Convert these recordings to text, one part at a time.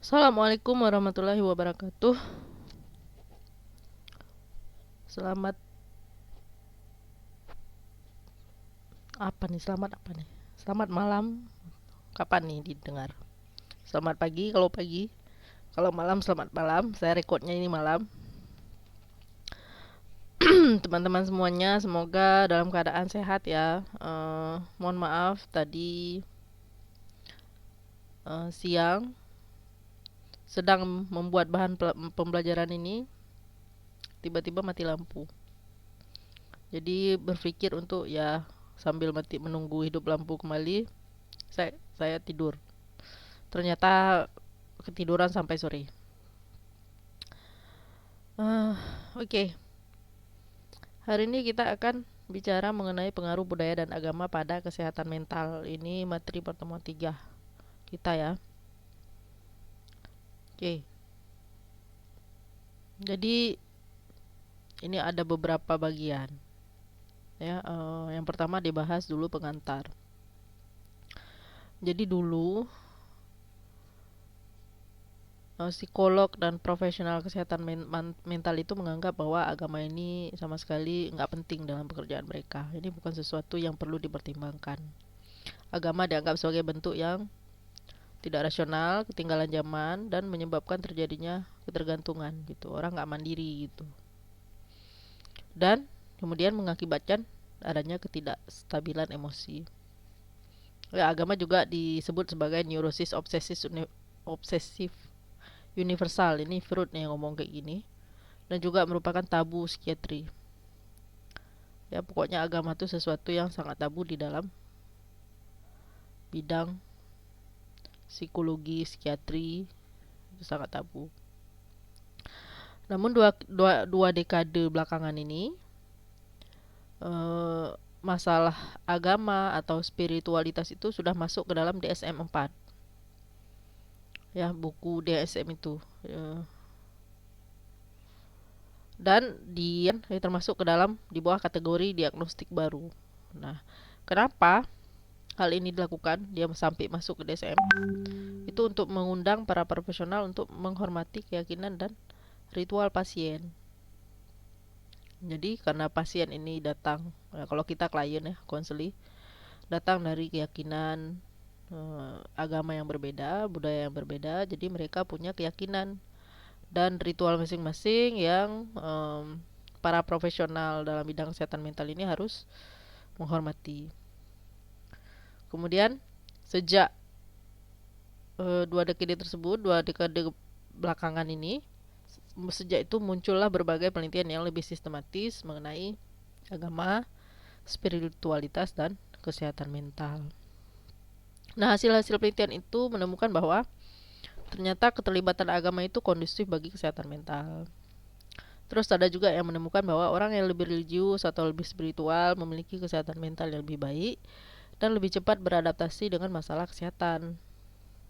Assalamualaikum warahmatullahi wabarakatuh. Selamat apa nih? Selamat apa nih? Selamat malam. Kapan nih didengar? Selamat pagi kalau pagi. Kalau malam selamat malam. Saya rekodnya ini malam. Teman-teman semuanya semoga dalam keadaan sehat ya. Mohon maaf tadi siang sedang membuat bahan pembelajaran ini tiba-tiba mati lampu. Jadi berpikir untuk ya sambil menunggu hidup lampu kembali, saya tidur. Ternyata ketiduran sampai sore. Uh, Oke, hari ini kita akan bicara mengenai pengaruh budaya dan agama pada kesehatan mental. Ini materi pertemuan 3 kita ya. Oke, jadi ini ada beberapa bagian ya. Yang pertama dibahas dulu pengantar. Jadi dulu psikolog dan profesional kesehatan mental itu menganggap bahwa agama ini sama sekali nggak penting dalam pekerjaan mereka. Ini bukan sesuatu yang perlu dipertimbangkan. Agama dianggap sebagai bentuk yang tidak rasional, ketinggalan zaman, dan menyebabkan terjadinya ketergantungan gitu. Orang nggak mandiri gitu. Dan kemudian mengakibatkan adanya ketidakstabilan emosi. Ya, agama juga disebut sebagai neurosis obsesif universal. Ini Freud yang ngomong kayak gini. Dan juga merupakan tabu psikiatri. Ya, pokoknya agama itu sesuatu yang sangat tabu di dalam bidang psikologi, psikiatri, itu sangat tabu. Namun dua dekade belakangan ini masalah agama atau spiritualitas itu sudah masuk ke dalam DSM-4. Ya, buku DSM itu. Dan dia termasuk ke dalam di bawah kategori diagnostik baru. Nah, kenapa hal ini dilakukan? Dia sampai masuk ke DSM. Itu untuk mengundang para profesional untuk menghormati keyakinan dan ritual pasien. Jadi karena pasien ini datang, kalau kita klien ya, konseli, datang dari keyakinan agama yang berbeda, budaya yang berbeda, jadi mereka punya keyakinan dan ritual masing-masing yang para profesional dalam bidang kesehatan mental ini harus menghormati. Kemudian sejak dua dekade belakangan ini, sejak itu muncullah berbagai penelitian yang lebih sistematis mengenai agama, spiritualitas, dan kesehatan mental. Nah, hasil-hasil penelitian itu menemukan bahwa ternyata keterlibatan agama itu kondusif bagi kesehatan mental. Terus ada juga yang menemukan bahwa orang yang lebih religius atau lebih spiritual memiliki kesehatan mental yang lebih baik dan lebih cepat beradaptasi dengan masalah kesehatan.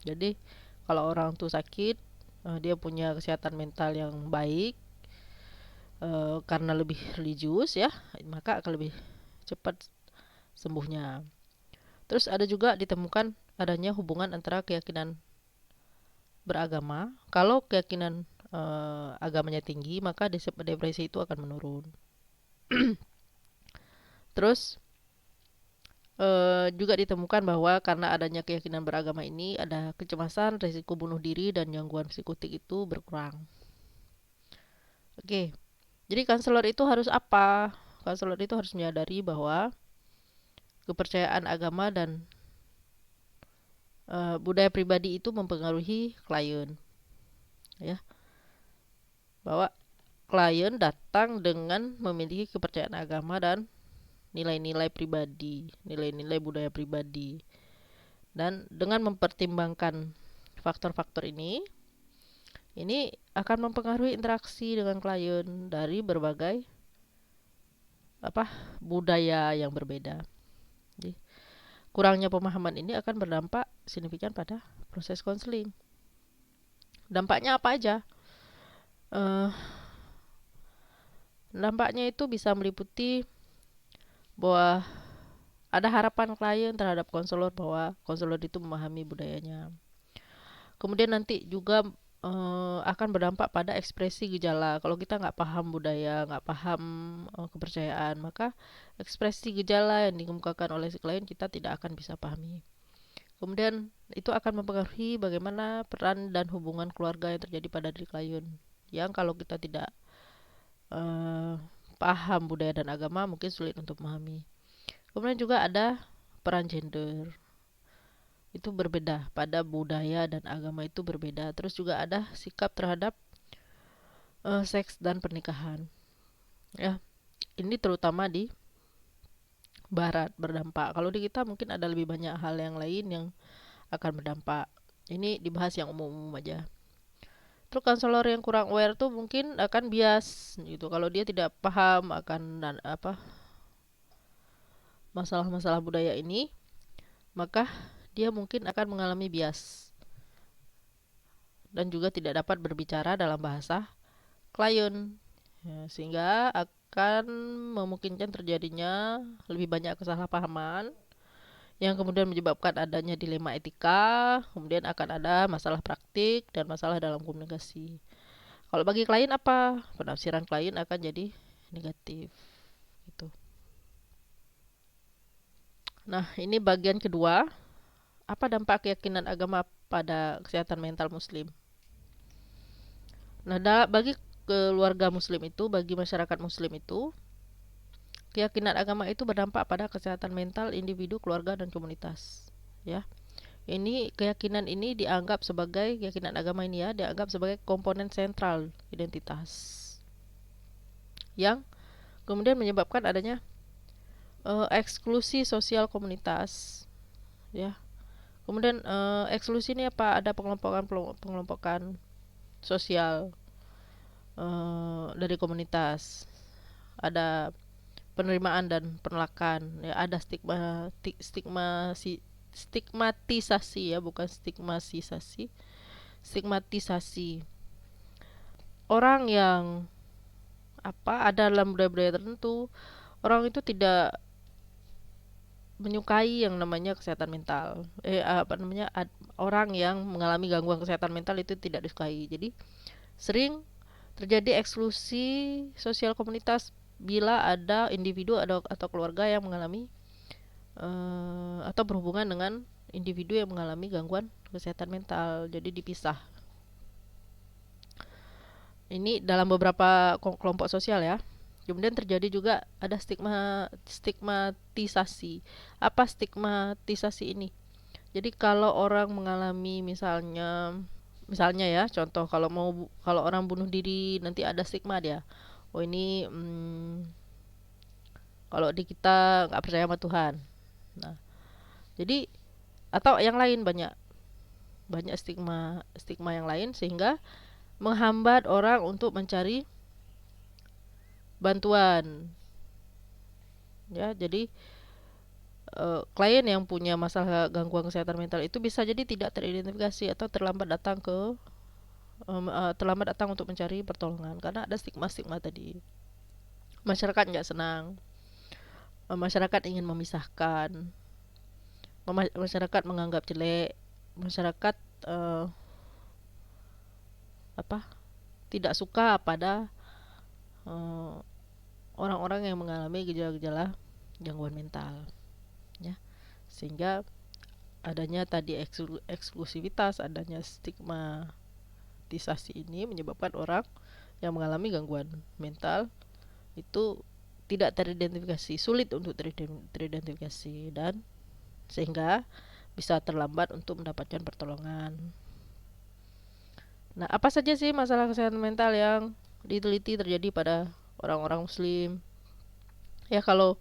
Jadi, kalau orang tuh sakit, dia punya kesehatan mental yang baik karena lebih religius ya, maka akan lebih cepat sembuhnya. Terus ada juga ditemukan adanya hubungan antara keyakinan beragama. Kalau keyakinan agamanya tinggi, maka depresi itu akan menurun. Terus juga ditemukan bahwa karena adanya keyakinan beragama ini, ada kecemasan, risiko bunuh diri, dan gangguan psikotik itu berkurang. Oke, jadi konselor itu harus apa? Konselor itu harus menyadari bahwa kepercayaan agama dan budaya pribadi itu mempengaruhi klien, ya. Bahwa klien datang dengan memiliki kepercayaan agama dan nilai-nilai pribadi, nilai-nilai budaya pribadi. Dan dengan mempertimbangkan faktor-faktor ini akan mempengaruhi interaksi dengan klien dari berbagai budaya yang berbeda. Jadi, kurangnya pemahaman ini akan berdampak signifikan pada proses konseling. Dampaknya apa aja? Dampaknya itu bisa meliputi bahwa ada harapan klien terhadap konselor bahwa konselor itu memahami budayanya. Kemudian nanti juga akan berdampak pada ekspresi gejala. Kalau kita nggak paham budaya, nggak paham kepercayaan, maka ekspresi gejala yang dikemukakan oleh si klien kita tidak akan bisa pahami. Kemudian itu akan mempengaruhi bagaimana peran dan hubungan keluarga yang terjadi pada diri klien. Yang kalau kita tidak paham budaya dan agama, mungkin sulit untuk memahami. Kemudian juga ada peran gender. Itu berbeda, pada budaya dan agama itu berbeda. Terus juga ada sikap terhadap seks dan pernikahan. Ya, ini terutama di barat berdampak. Kalau di kita mungkin ada lebih banyak hal yang lain yang akan berdampak. Ini dibahas yang umum-umum aja. Terus konselor yang kurang aware tuh mungkin akan bias gitu. Kalau dia tidak paham akan masalah-masalah budaya ini, maka dia mungkin akan mengalami bias dan juga tidak dapat berbicara dalam bahasa klien, ya, sehingga akan memungkinkan terjadinya lebih banyak kesalahpahaman yang kemudian menyebabkan adanya dilema etika. Kemudian akan ada masalah praktik dan masalah dalam komunikasi. Kalau bagi klien apa? Penafsiran klien akan jadi negatif gitu. Nah, ini bagian kedua. Apa dampak keyakinan agama pada kesehatan mental muslim? Nah, bagi keluarga muslim itu, bagi masyarakat muslim itu, keyakinan agama itu berdampak pada kesehatan mental individu, keluarga, dan komunitas. Ya, ini keyakinan ini dianggap sebagai keyakinan agama ini ya, dianggap sebagai komponen sentral identitas yang kemudian menyebabkan adanya eksklusi sosial komunitas. Ya, kemudian eksklusi ini apa? Ada pengelompokan sosial dari komunitas. Ada penerimaan dan penolakan, ya, ada stigmatisasi, ya, bukan stigmatisasi orang yang ada dalam budaya-budaya tertentu. Orang itu tidak menyukai yang namanya kesehatan mental. Orang yang mengalami gangguan kesehatan mental itu tidak disukai. Jadi sering terjadi eksklusi sosial komunitas bila ada individu atau keluarga yang mengalami atau berhubungan dengan individu yang mengalami gangguan kesehatan mental. Jadi dipisah. Ini dalam beberapa kelompok sosial ya. Kemudian terjadi juga ada stigmatisasi. Apa stigmatisasi ini? Jadi kalau orang mengalami misalnya ya, contoh kalau orang bunuh diri nanti ada stigma dia. Oh ini kalau di kita nggak percaya sama Tuhan. Nah, jadi atau yang lain banyak stigma yang lain sehingga menghambat orang untuk mencari bantuan. Ya, jadi klien yang punya masalah gangguan kesehatan mental itu bisa jadi tidak teridentifikasi atau terlambat datang untuk mencari pertolongan karena ada stigma tadi. Masyarakat nggak senang, masyarakat ingin memisahkan, masyarakat menganggap jelek, masyarakat tidak suka pada orang-orang yang mengalami gejala-gejala gangguan mental, ya, sehingga adanya tadi eksklusivitas, adanya stigmatisasi ini menyebabkan orang yang mengalami gangguan mental itu tidak teridentifikasi, sulit untuk teridentifikasi dan sehingga bisa terlambat untuk mendapatkan pertolongan. Nah, apa saja sih masalah kesehatan mental yang diteliti terjadi pada orang-orang muslim? Ya, kalau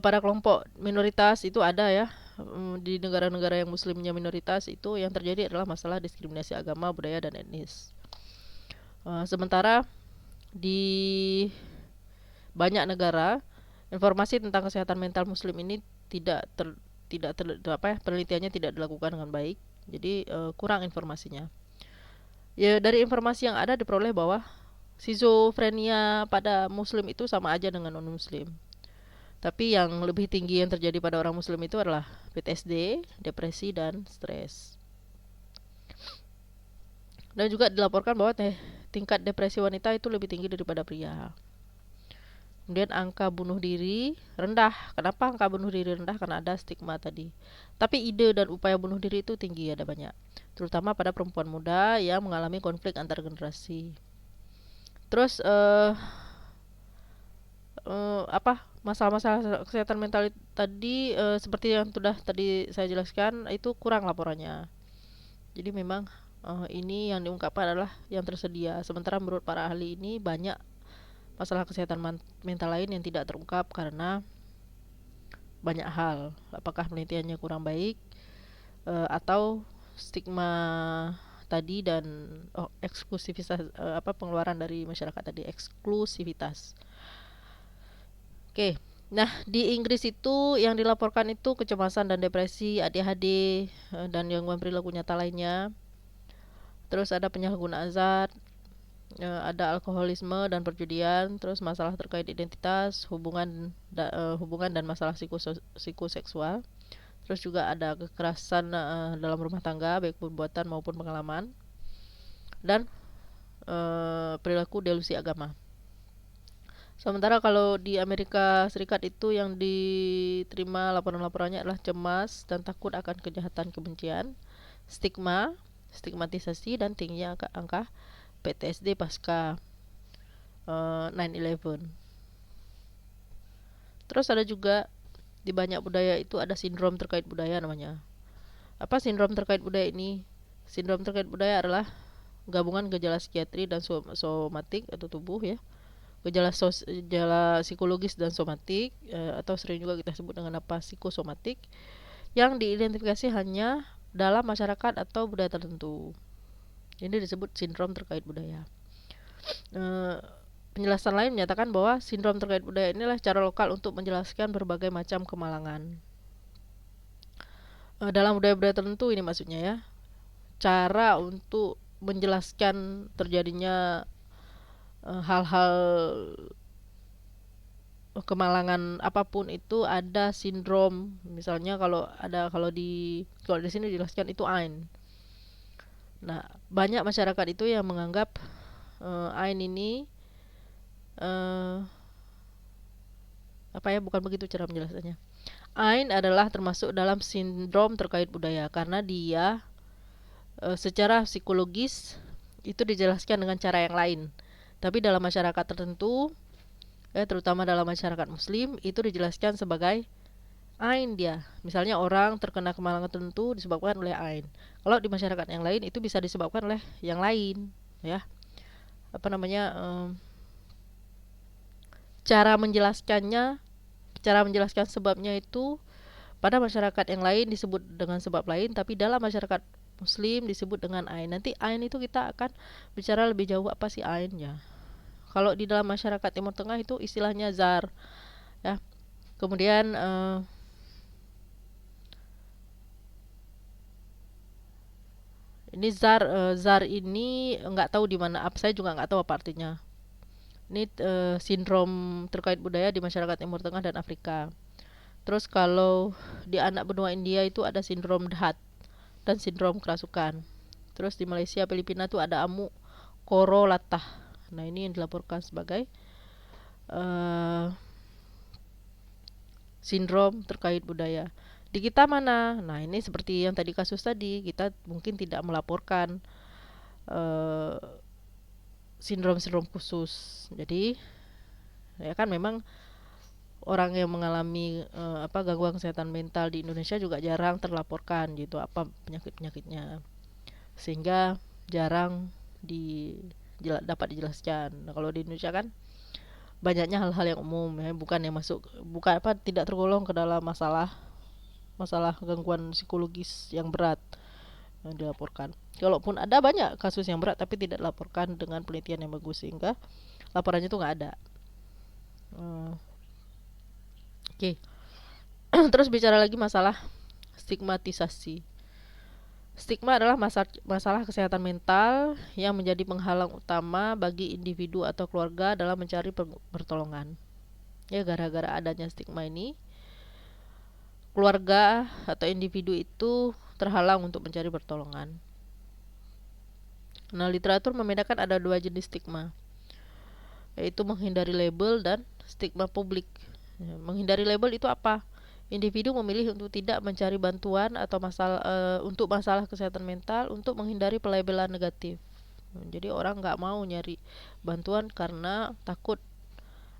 pada kelompok minoritas itu ada ya, di negara-negara yang muslimnya minoritas itu yang terjadi adalah masalah diskriminasi agama, budaya, dan etnis. Sementara di banyak negara informasi tentang kesehatan mental muslim ini penelitiannya tidak dilakukan dengan baik. Jadi kurang informasinya. Ya, dari informasi yang ada diperoleh bahwa skizofrenia pada muslim itu sama aja dengan non muslim. Tapi yang lebih tinggi yang terjadi pada orang muslim itu adalah PTSD, depresi, dan stres. Dan juga dilaporkan bahwa tingkat depresi wanita itu lebih tinggi daripada pria. Kemudian angka bunuh diri rendah. Kenapa angka bunuh diri rendah? Karena ada stigma tadi. Tapi ide dan upaya bunuh diri itu tinggi, ada banyak. Terutama pada perempuan muda yang mengalami konflik antar generasi. Terus masalah-masalah kesehatan mental tadi, seperti yang sudah tadi saya jelaskan, itu kurang laporannya. Jadi memang ini yang diungkapkan adalah yang tersedia. Sementara menurut para ahli ini banyak masalah kesehatan mental lain yang tidak terungkap karena banyak hal. Apakah penelitiannya kurang baik, atau stigma tadi, dan eksklusivitas, pengeluaran dari masyarakat tadi, eksklusivitas. Oke. Nah, di Inggris itu yang dilaporkan itu kecemasan dan depresi, ADHD, dan gangguan perilaku nyata lainnya. Terus ada penyalahgunaan zat, ada alkoholisme dan perjudian, terus masalah terkait identitas, hubungan dan masalah psikoseksual. Terus juga ada kekerasan dalam rumah tangga, baik perbuatan maupun pengalaman, dan perilaku delusi agama. Sementara kalau di Amerika Serikat itu yang diterima laporan-laporannya adalah cemas dan takut akan kejahatan kebencian, stigmatisasi, dan tingginya angka PTSD pasca 9/11. Terus ada juga di banyak budaya itu ada sindrom terkait budaya namanya. Apa sindrom terkait budaya ini? Sindrom terkait budaya adalah gabungan gejala psikiatri dan somatik atau tubuh ya. Gejala psikologis dan somatik, atau sering juga kita sebut dengan psikosomatik, yang diidentifikasi hanya dalam masyarakat atau budaya tertentu. Ini disebut sindrom terkait budaya. Penjelasan lain menyatakan bahwa sindrom terkait budaya inilah cara lokal untuk menjelaskan berbagai macam kemalangan. Dalam budaya-budaya tertentu ini maksudnya ya, cara untuk menjelaskan terjadinya hal-hal kemalangan apapun itu ada sindrom. Misalnya kalau di sini dijelaskan itu Ain. Nah, banyak masyarakat itu yang menganggap Ain ini bukan begitu cara menjelaskannya. Ain adalah termasuk dalam sindrom terkait budaya karena dia secara psikologis itu dijelaskan dengan cara yang lain. Tapi dalam masyarakat tertentu, terutama dalam masyarakat muslim, itu dijelaskan sebagai Ain dia. Misalnya orang terkena kemalangan tertentu disebabkan oleh Ain. Kalau di masyarakat yang lain itu bisa disebabkan oleh yang lain, ya. Cara menjelaskan sebabnya itu pada masyarakat yang lain disebut dengan sebab lain, tapi dalam masyarakat muslim disebut dengan Ain. Nanti Ain itu kita akan bicara lebih jauh apa sih Ainnya. Kalau di dalam masyarakat Timur Tengah itu istilahnya zar, ya. Kemudian ini zar ini nggak tahu di mana, saya juga nggak tahu apa artinya. Ini sindrom terkait budaya di masyarakat Timur Tengah dan Afrika. Terus kalau di anak benua India itu ada sindrom DHAT dan sindrom kerasukan. Terus di Malaysia, Filipina itu ada amuk koro latah. Nah, ini yang dilaporkan sebagai sindrom terkait budaya. Di kita mana? Nah, ini seperti yang tadi kasus tadi, kita mungkin tidak melaporkan sindrom-sindrom khusus. Jadi ya kan memang orang yang mengalami gangguan kesehatan mental di Indonesia juga jarang terlaporkan gitu apa penyakit-penyakitnya. Sehingga jarang dapat dijelaskan. Nah, kalau di Indonesia kan banyaknya hal-hal yang umum ya, tidak tergolong ke dalam masalah gangguan psikologis yang berat yang dilaporkan. Kalaupun ada banyak kasus yang berat tapi tidak dilaporkan dengan penelitian yang bagus sehingga laporannya itu nggak ada. Oke. Terus bicara lagi masalah stigmatisasi. Stigma adalah masalah kesehatan mental yang menjadi penghalang utama bagi individu atau keluarga dalam mencari pertolongan. Ya, gara-gara adanya stigma ini, keluarga atau individu itu terhalang untuk mencari pertolongan. Nah, literatur membedakan ada dua jenis stigma, yaitu menghindari label dan stigma publik. Menghindari label itu apa? Individu memilih untuk tidak mencari bantuan atau untuk masalah kesehatan mental untuk menghindari pelabelan negatif. Jadi orang nggak mau nyari bantuan karena takut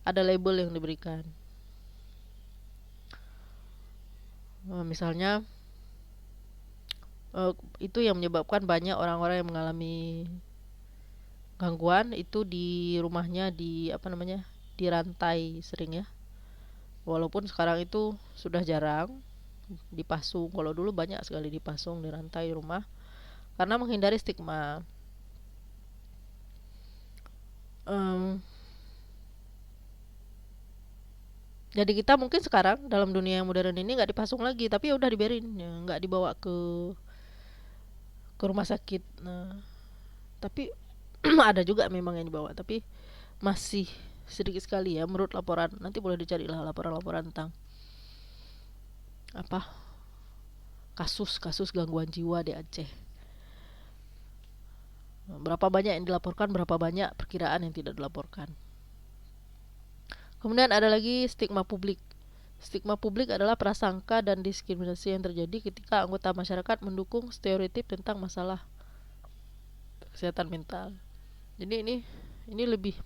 ada label yang diberikan. Misalnya itu yang menyebabkan banyak orang-orang yang mengalami gangguan itu di rumahnya dirantai sering ya. Walaupun sekarang itu sudah jarang dipasung. Kalau dulu banyak sekali dipasung, dirantai rumah karena menghindari stigma. Jadi kita mungkin sekarang dalam dunia yang modern ini nggak dipasung lagi, tapi ya udah dibiarin, ya, nggak dibawa ke rumah sakit. Nah, tapi ada juga memang yang dibawa, tapi masih sedikit sekali ya menurut laporan. Nanti boleh dicarilah laporan-laporan tentang apa kasus-kasus gangguan jiwa di Aceh. Berapa banyak yang dilaporkan, berapa banyak perkiraan yang tidak dilaporkan. Kemudian ada lagi stigma publik. Stigma publik adalah prasangka dan diskriminasi yang terjadi ketika anggota masyarakat mendukung stereotip tentang masalah kesehatan mental. Jadi ini lebih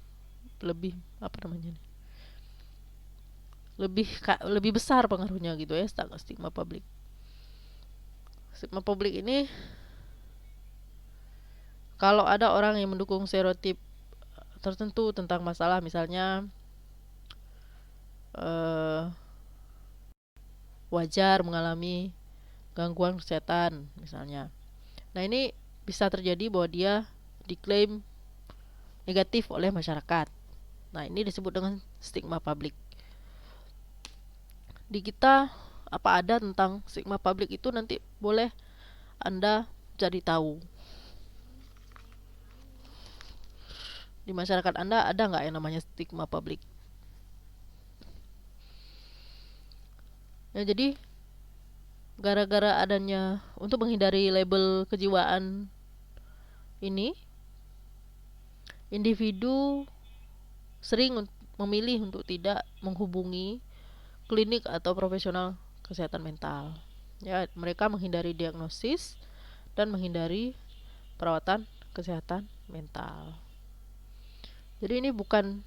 apa namanya? Lebih besar pengaruhnya gitu ya, stigma publik. Stigma publik ini kalau ada orang yang mendukung stereotip tertentu tentang masalah, misalnya wajar mengalami gangguan kesehatan misalnya. Nah, ini bisa terjadi bahwa dia diklaim negatif oleh masyarakat. Nah, ini disebut dengan stigma publik. Di kita apa ada tentang stigma publik itu nanti boleh Anda cari tahu. Di masyarakat Anda ada nggak yang namanya stigma publik? Ya, jadi gara-gara adanya untuk menghindari label kejiwaan ini, individu sering memilih untuk tidak menghubungi klinik atau profesional kesehatan mental. Ya, mereka menghindari diagnosis dan menghindari perawatan kesehatan mental. Jadi ini bukan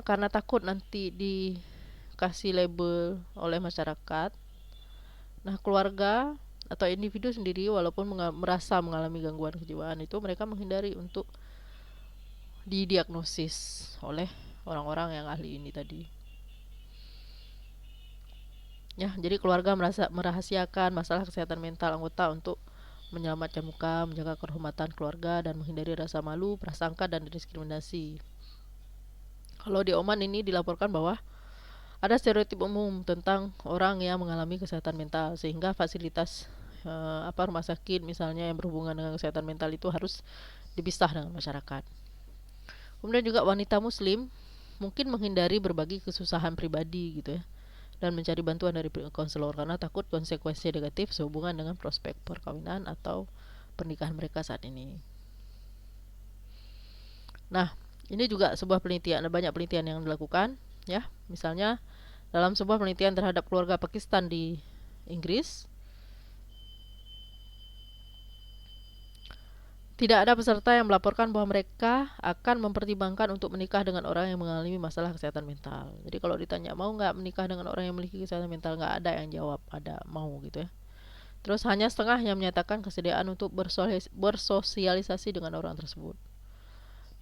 karena takut nanti dikasih label oleh masyarakat. Nah, keluarga atau individu sendiri walaupun merasa mengalami gangguan kejiwaan itu, mereka menghindari untuk didiagnosis oleh orang-orang yang ahli ini tadi. Ya, jadi keluarga merahasiakan masalah kesehatan mental anggota untuk menyelamatkan muka, menjaga kehormatan keluarga, dan menghindari rasa malu, prasangka, dan diskriminasi. Kalau di Oman ini dilaporkan bahwa ada stereotip umum tentang orang yang mengalami kesehatan mental, sehingga fasilitas rumah sakit misalnya yang berhubungan dengan kesehatan mental itu harus dipisah dengan masyarakat. Kemudian juga wanita muslim mungkin menghindari berbagi kesusahan pribadi gitu ya, dan mencari bantuan dari konselor karena takut konsekuensi negatif sehubungan dengan prospek perkawinan atau pernikahan mereka saat ini. Nah, ini juga sebuah penelitian, ada banyak penelitian yang dilakukan ya. Misalnya dalam sebuah penelitian terhadap keluarga Pakistan di Inggris, tidak ada peserta yang melaporkan bahwa mereka akan mempertimbangkan untuk menikah dengan orang yang mengalami masalah kesehatan mental. Jadi kalau ditanya mau nggak menikah dengan orang yang memiliki kesehatan mental, nggak ada yang jawab ada mau gitu ya. Terus hanya setengah yang menyatakan kesediaan untuk bersosialisasi dengan orang tersebut.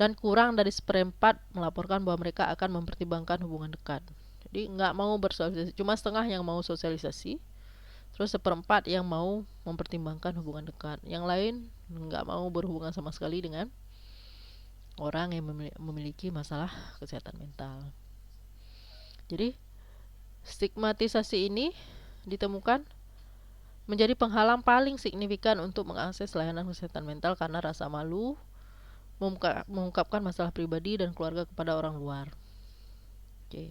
Dan kurang dari seperempat melaporkan bahwa mereka akan mempertimbangkan hubungan dekat. Jadi nggak mau bersosialisasi, cuma setengah yang mau sosialisasi. Terus seperempat yang mau mempertimbangkan hubungan dekat. Yang lain nggak mau berhubungan sama sekali dengan orang yang memiliki masalah kesehatan mental. Jadi stigmatisasi ini ditemukan menjadi penghalang paling signifikan untuk mengakses layanan kesehatan mental karena rasa malu mengungkapkan masalah pribadi dan keluarga kepada orang luar. Oke.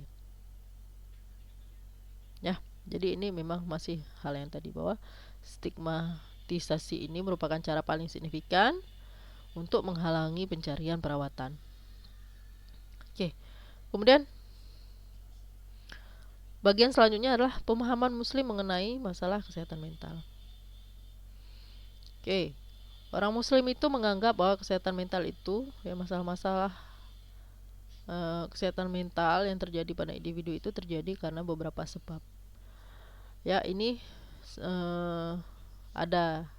Ya, jadi ini memang masih hal yang tadi bahwa stigma hipnotisasi ini merupakan cara paling signifikan untuk menghalangi pencarian perawatan. Oke, kemudian bagian selanjutnya adalah pemahaman muslim mengenai masalah kesehatan mental. Oke, orang muslim itu menganggap bahwa kesehatan mental itu, ya, masalah-masalah kesehatan mental yang terjadi pada individu itu terjadi karena beberapa sebab. Ya, ini ada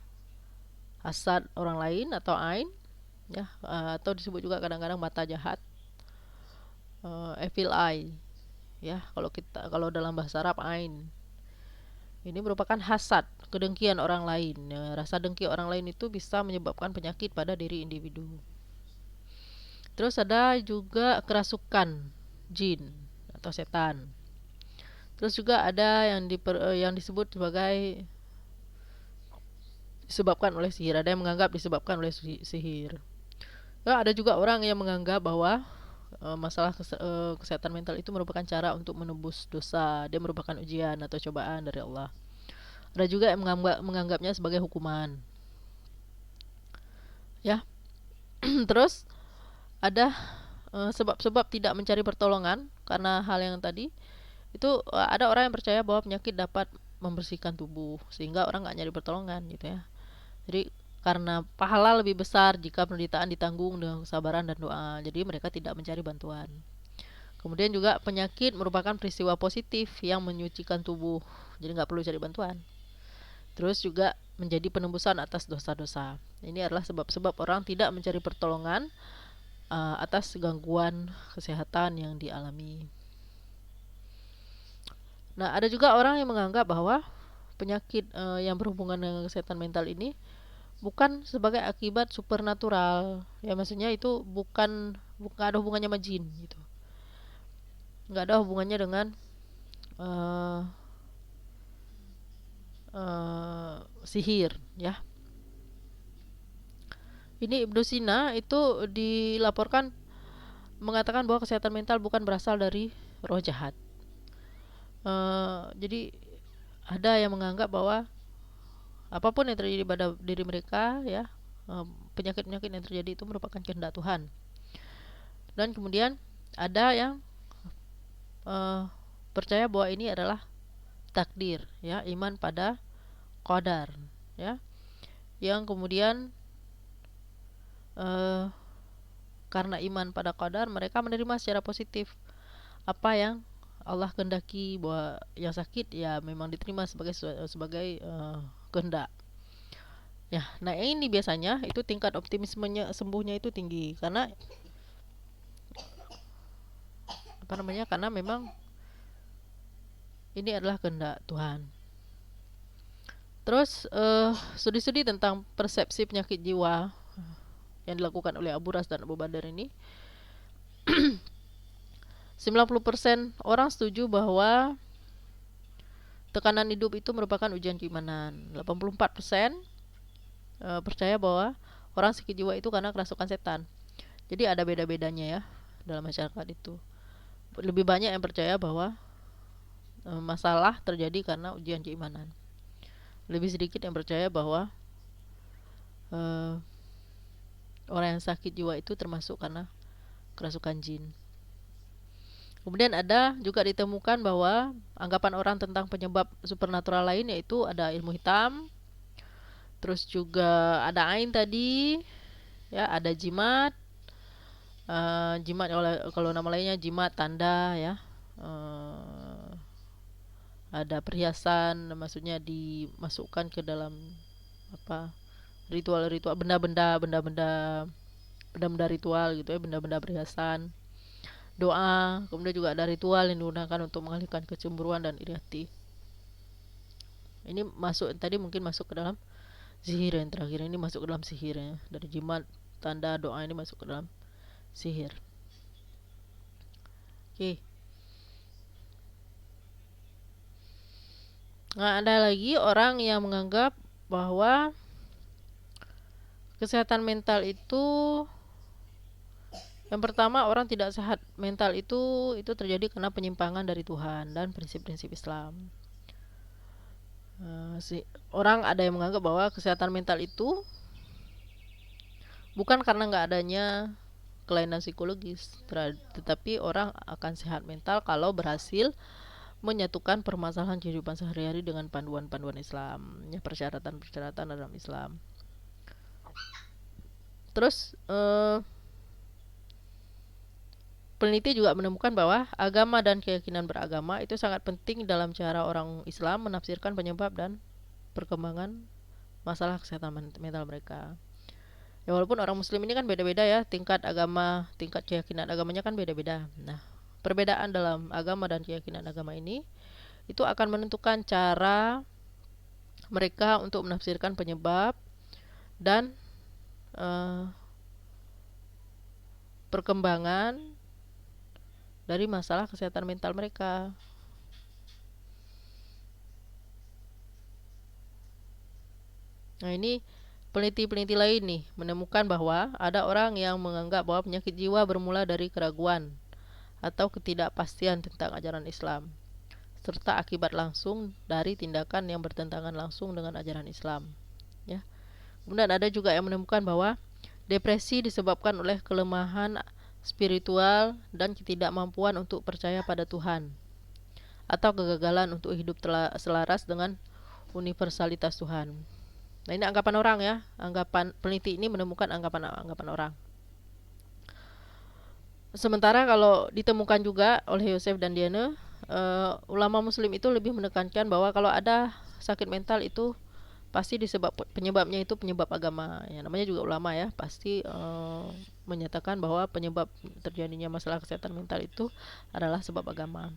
hasad orang lain atau ain, ya, atau disebut juga kadang-kadang mata jahat, evil eye, ya, kalau dalam bahasa Arab ain. Ini merupakan hasad, kedengkian orang lain. Ya, rasa dengki orang lain itu bisa menyebabkan penyakit pada diri individu. Terus ada juga kerasukan jin atau setan. Terus juga ada yang disebut sebagai disebabkan oleh sihir. Ada yang menganggap disebabkan oleh sihir. Ya, ada juga orang yang menganggap bahwa masalah kesehatan mental itu merupakan cara untuk menebus dosa. Dia merupakan ujian atau cobaan dari Allah. Ada juga yang menganggapnya sebagai hukuman. Ya. Terus ada sebab-sebab tidak mencari pertolongan karena hal yang tadi itu. Ada orang yang percaya bahwa penyakit dapat membersihkan tubuh sehingga orang nggak nyari pertolongan gitu ya. Jadi karena pahala lebih besar jika penderitaan ditanggung dengan kesabaran dan doa, jadi mereka tidak mencari bantuan. Kemudian juga penyakit merupakan peristiwa positif yang menyucikan tubuh, jadi nggak perlu cari bantuan. Terus juga menjadi penembusan atas dosa-dosa. Ini adalah sebab-sebab orang tidak mencari pertolongan atas gangguan kesehatan yang dialami. Nah, ada juga orang yang menganggap bahwa penyakit yang berhubungan dengan kesehatan mental ini bukan sebagai akibat supernatural. Ya, maksudnya itu bukan ada hubungannya sama jin gitu. Nggak ada hubungannya dengan sihir, ya. Ini Ibnu Sina itu dilaporkan mengatakan bahwa kesehatan mental bukan berasal dari roh jahat. Jadi ada yang menganggap bahwa apapun yang terjadi pada diri mereka, ya, penyakit-penyakit yang terjadi itu merupakan kehendak Tuhan. Dan kemudian ada yang percaya bahwa ini adalah takdir, ya, iman pada qadar, ya, yang kemudian karena iman pada qadar mereka menerima secara positif apa yang Allah kehendaki, bahwa yang sakit ya memang diterima sebagai kehendak. Ya, nah ini biasanya itu tingkat optimismenya sembuhnya itu tinggi karena karena memang ini adalah kehendak Tuhan. Terus studi-studi tentang persepsi penyakit jiwa yang dilakukan oleh Abu Ras dan Abu Badar ini 90% orang setuju bahwa tekanan hidup itu merupakan ujian keimanan. 84% percaya bahwa orang sakit jiwa itu karena kerasukan setan. Jadi ada beda-bedanya ya dalam masyarakat itu. Lebih banyak yang percaya bahwa masalah terjadi karena ujian keimanan. Lebih sedikit yang percaya bahwa orang yang sakit jiwa itu termasuk karena kerasukan jin. Kemudian ada juga ditemukan bahwa anggapan orang tentang penyebab supernatural lain yaitu ada ilmu hitam, terus juga ada ain tadi, ya, ada jimat. Jimat kalau nama lainnya jimat tanda, ya. Ada perhiasan, maksudnya dimasukkan ke dalam ritual-ritual, benda-benda ritual gitu ya, benda-benda perhiasan. Doa, kemudian juga ada ritual yang digunakan untuk mengalihkan kecemburuan dan iri hati. Ini tadi mungkin masuk ke dalam sihir, yang terakhir ini masuk ke dalam sihir, ya. Dari jimat, tanda, doa ini masuk ke dalam sihir. Oke. Nah, ada lagi orang yang menganggap bahwa kesehatan mental itu, yang pertama, orang tidak sehat mental itu terjadi karena penyimpangan dari Tuhan dan prinsip-prinsip Islam. Orang ada yang menganggap bahwa kesehatan mental itu bukan karena nggak adanya kelainan psikologis, tetapi orang akan sehat mental kalau berhasil menyatukan permasalahan kehidupan sehari-hari dengan panduan-panduan Islam, ya, persyaratan-persyaratan dalam Islam. Terus peneliti juga menemukan bahwa agama dan keyakinan beragama itu sangat penting dalam cara orang Islam menafsirkan penyebab dan perkembangan masalah kesehatan mental mereka. Ya, walaupun orang Muslim ini kan beda-beda ya, tingkat keyakinan agamanya kan beda-beda. Nah, perbedaan dalam agama dan keyakinan agama ini itu akan menentukan cara mereka untuk menafsirkan penyebab dan perkembangan dari masalah kesehatan mental mereka. Nah, ini peneliti-peneliti lain nih menemukan bahwa ada orang yang menganggap bahwa penyakit jiwa bermula dari keraguan atau ketidakpastian tentang ajaran Islam, serta akibat langsung dari tindakan yang bertentangan langsung dengan ajaran Islam. Ya. Kemudian ada juga yang menemukan bahwa depresi disebabkan oleh kelemahan spiritual dan ketidakmampuan untuk percaya pada Tuhan, atau kegagalan untuk hidup selaras dengan universalitas Tuhan. Nah, ini anggapan orang ya, anggapan peneliti ini menemukan anggapan orang. Sementara kalau ditemukan juga oleh Yosef dan Diana, ulama Muslim itu lebih menekankan bahwa kalau ada sakit mental itu pasti penyebabnya itu penyebab agama. Ya, namanya juga ulama ya, pasti menyatakan bahwa penyebab terjadinya masalah kesehatan mental itu adalah sebab agama.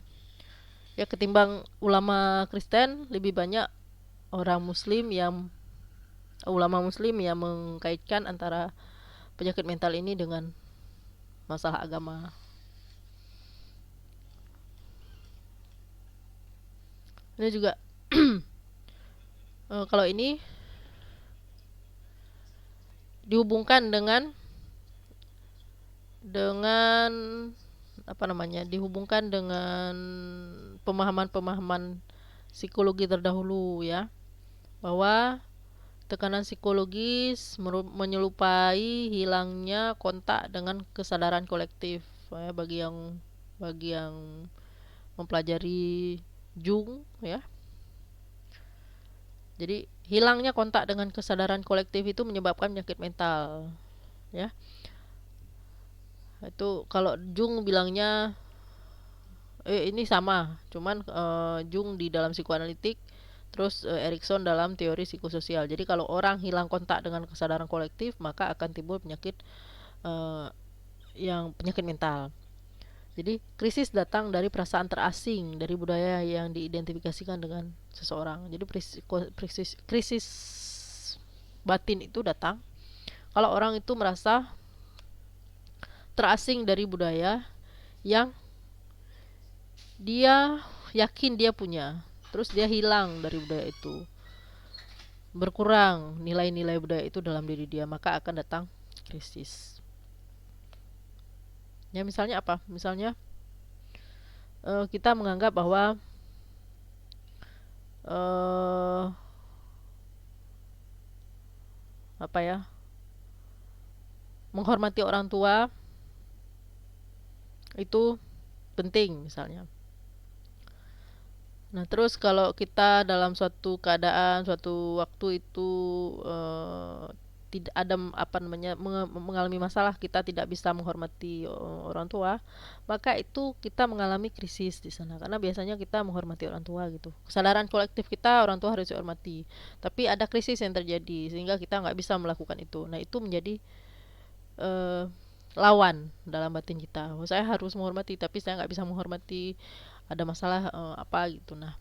Ya, ketimbang ulama Kristen, lebih banyak ulama Muslim yang mengkaitkan antara penyakit mental ini dengan masalah agama. Ini juga kalau ini dihubungkan dengan dihubungkan dengan pemahaman-pemahaman psikologi terdahulu ya, bahwa tekanan psikologis menyerupai hilangnya kontak dengan kesadaran kolektif ya, bagi yang mempelajari Jung ya. Jadi hilangnya kontak dengan kesadaran kolektif itu menyebabkan penyakit mental ya. Itu kalau Jung bilangnya ini sama, cuman Jung di dalam psikoanalitik, terus Erikson dalam teori psikososial. Jadi kalau orang hilang kontak dengan kesadaran kolektif, maka akan timbul penyakit penyakit mental. Jadi krisis datang dari perasaan terasing dari budaya yang diidentifikasikan dengan seseorang. Jadi krisis batin itu datang kalau orang itu merasa terasing dari budaya yang dia yakin dia punya, terus dia hilang dari budaya itu, berkurang nilai-nilai budaya itu dalam diri dia, maka akan datang krisis. Ya, misalnya apa? Misalnya kita menganggap bahwa menghormati orang tua itu penting misalnya. Nah, terus kalau kita dalam suatu keadaan, suatu waktu itu tidak ada mengalami masalah, kita tidak bisa menghormati orang tua, maka itu kita mengalami krisis di sana, karena biasanya kita menghormati orang tua gitu. Kesadaran kolektif kita orang tua harus dihormati, tapi ada krisis yang terjadi sehingga kita nggak bisa melakukan itu. Nah, itu menjadi lawan dalam batin kita. Saya harus menghormati, tapi saya nggak bisa menghormati, ada masalah apa gitu. Nah,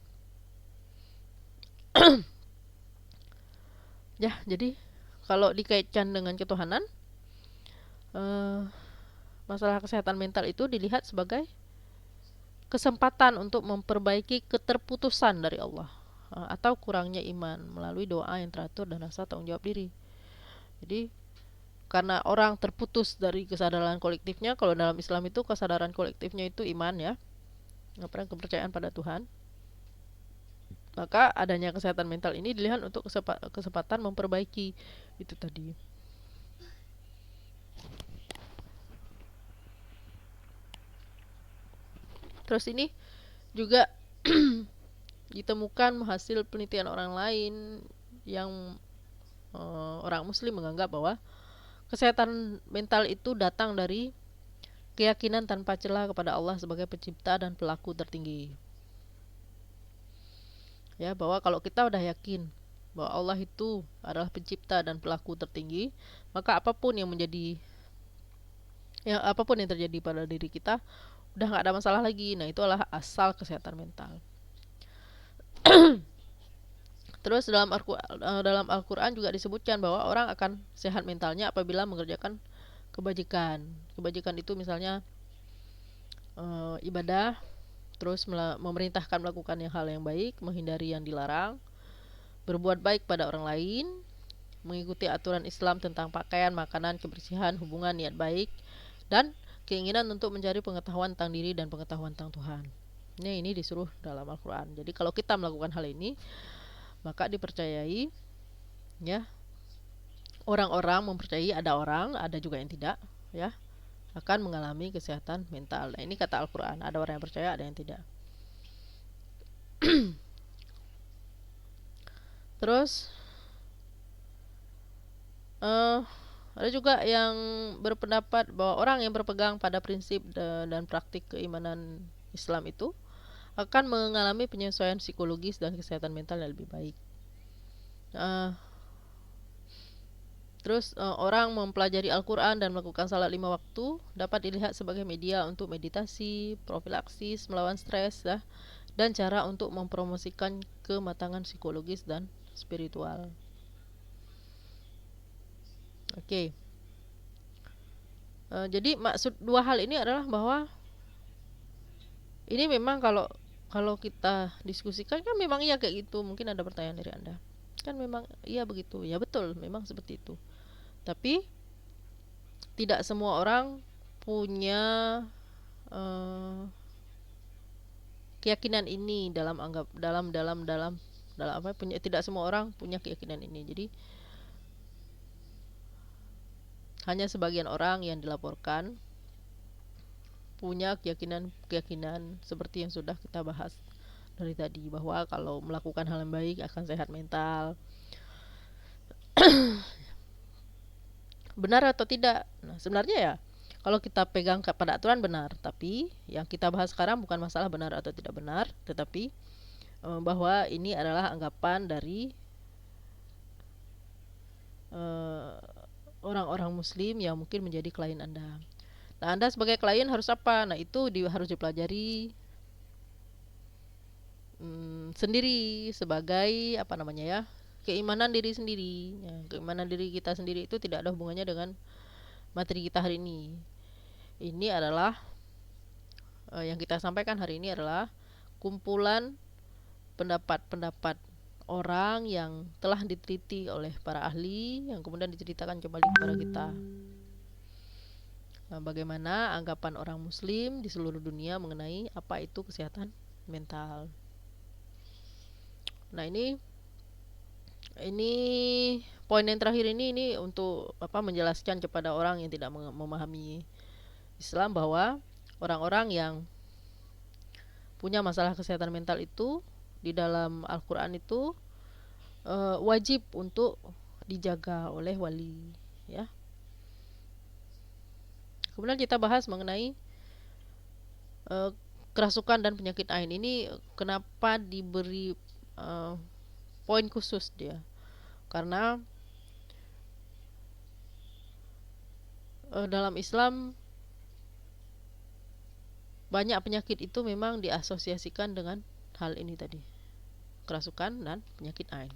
ya, jadi kalau dikaitkan dengan ketuhanan, masalah kesehatan mental itu dilihat sebagai kesempatan untuk memperbaiki keterputusan dari Allah atau kurangnya iman melalui doa yang teratur dan rasa tanggung jawab diri. Jadi karena orang terputus dari kesadaran kolektifnya, kalau dalam Islam itu kesadaran kolektifnya itu iman ya, kepercayaan pada Tuhan. Maka adanya kesehatan mental ini dilihat untuk kesempatan memperbaiki itu tadi. Terus ini juga ditemukan hasil penelitian orang lain yang orang muslim menganggap bahwa kesehatan mental itu datang dari keyakinan tanpa celah kepada Allah sebagai pencipta dan pelaku tertinggi. Ya, bahwa kalau kita udah yakin bahwa Allah itu adalah pencipta dan pelaku tertinggi, maka apapun yang terjadi pada diri kita udah nggak ada masalah lagi. Nah, itu adalah asal kesehatan mental. Terus dalam Al-Quran juga disebutkan bahwa orang akan sehat mentalnya apabila mengerjakan kebajikan. Kebajikan itu misalnya ibadah, terus memerintahkan melakukan hal yang baik, menghindari yang dilarang, berbuat baik pada orang lain, mengikuti aturan Islam tentang pakaian, makanan, kebersihan, hubungan, niat baik, dan keinginan untuk mencari pengetahuan tentang diri dan pengetahuan tentang Tuhan. Ini disuruh dalam Al-Quran. Jadi kalau kita melakukan hal ini, maka dipercayai, ya, orang-orang mempercayai ada juga yang tidak, ya, akan mengalami kesehatan mental. Nah, ini kata Al-Quran. Ada orang yang percaya, ada yang tidak. Terus ada juga yang berpendapat bahwa orang yang berpegang pada prinsip dan praktik keimanan Islam itu akan mengalami penyesuaian psikologis dan kesehatan mental yang lebih baik. Terus orang mempelajari Al-Quran dan melakukan salat 5 waktu dapat dilihat sebagai media untuk meditasi, profilaksis, melawan stres, dan cara untuk mempromosikan kematangan psikologis dan spiritual. Oke. Jadi maksud dua hal ini adalah bahwa ini memang kalau kita diskusikan kan memang iya kayak gitu. Mungkin ada pertanyaan dari Anda. Kan memang iya begitu. Ya betul, memang seperti itu. Tapi tidak semua orang punya keyakinan ini tidak semua orang punya keyakinan ini. Jadi hanya sebagian orang yang dilaporkan punya keyakinan seperti yang sudah kita bahas dari tadi, bahwa kalau melakukan hal yang baik akan sehat mental. Benar atau tidak? Nah, sebenarnya ya kalau kita pegang pada aturan benar, tapi yang kita bahas sekarang bukan masalah benar atau tidak benar, tetapi bahwa ini adalah anggapan dari orang-orang muslim yang mungkin menjadi klien Anda. Nah, Anda sebagai klien harus apa? Nah, itu harus dipelajari sendiri sebagai apa namanya ya, keimanan diri sendiri. Ya, keimanan diri kita sendiri itu tidak ada hubungannya dengan materi kita hari ini. Ini adalah yang kita sampaikan hari ini adalah kumpulan pendapat-pendapat orang yang telah diteliti oleh para ahli yang kemudian diceritakan kembali kepada kita. Bagaimana anggapan orang muslim di seluruh dunia mengenai apa itu kesehatan mental. Nah, ini poin yang terakhir ini untuk menjelaskan kepada orang yang tidak memahami Islam bahwa orang-orang yang punya masalah kesehatan mental itu di dalam Al-Quran itu wajib untuk dijaga oleh wali, ya. Kemudian kita bahas mengenai kerasukan dan penyakit ain. Ini kenapa diberi poin khusus dia? Karena dalam Islam banyak penyakit itu memang diasosiasikan dengan hal ini tadi, kerasukan dan penyakit ain.